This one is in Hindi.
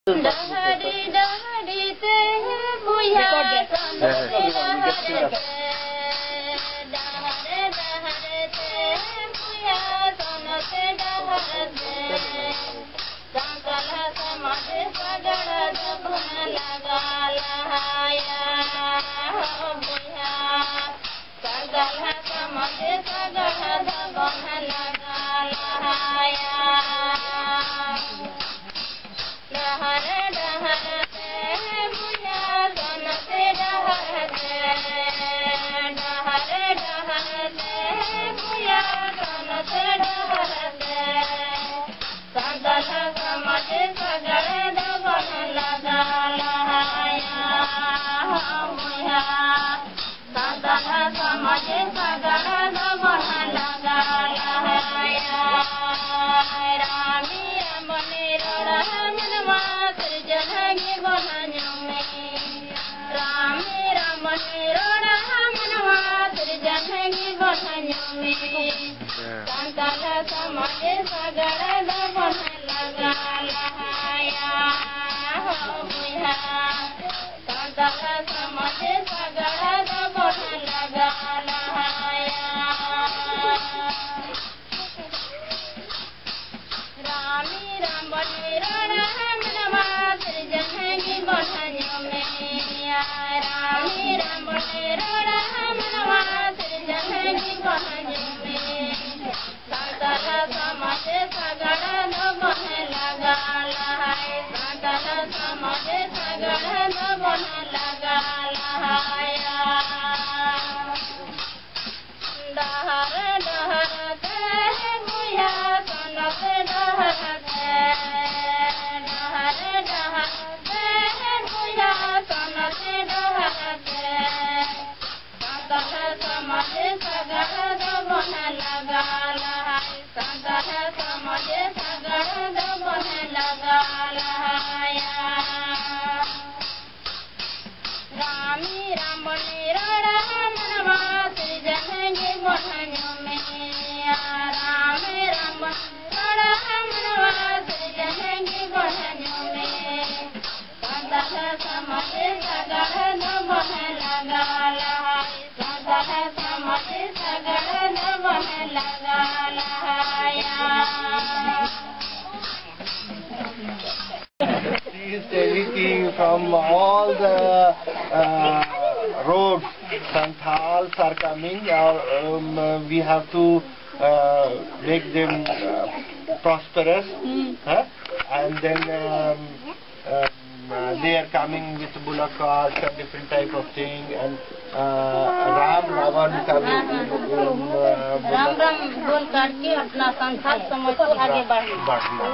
डहरी डहरी ते बुया डहरे डहरे ते बुया सनते डहरे संकल समाज सगड़ जबन लगा लहाया बुया संकल समाज सगड़ जबन लगा लहाया डहरे डहरे ते बुया सनते डहरे डहरे डहरे ते बुया सनते डहरे संकल समाज सगड़ जबन लगा लहाया बुया संकल समाज सगड़ जबन लगा लहाया रामी रमने रमनवा सृजनगे बनाने रामी रमने रमनवा सृजनगे बनाने संकल समाज सगड़ जबन लगा लहाया बुया संकल समाज सगड़ जबन लगा लहाया रामी रमने रमनवा सृजनगे बनाने रामी रमने रमनवा सृजनगे बनाने संकल समाज सगड़ जबन लगा लहाया संकल समाज सगड़ जबन लगा लहाया डहरे डहरे ते बुया सनते डहरे डहरे डहरे ते बुया सनते डहरे संकल समाज सगड़ जबन लगा लहाया संकल समाज सगड़ जबन लगा लहाया रामी रमने रमनवा सृजनगे बनाने रामी रमने रमनवा सृजनगे बनाने संकल समाज सगड़ जबन लगा लहाया संकल समाज सगड़ जबन लगा लहाया She is taking from all the roads. Santals are coming. We have to make them prosperous, and then they are coming with bullock carts and different type of thing. And Ram Ravan coming. Ram Ram बोल करके अपना संसार समझ के आगे बढ़ना।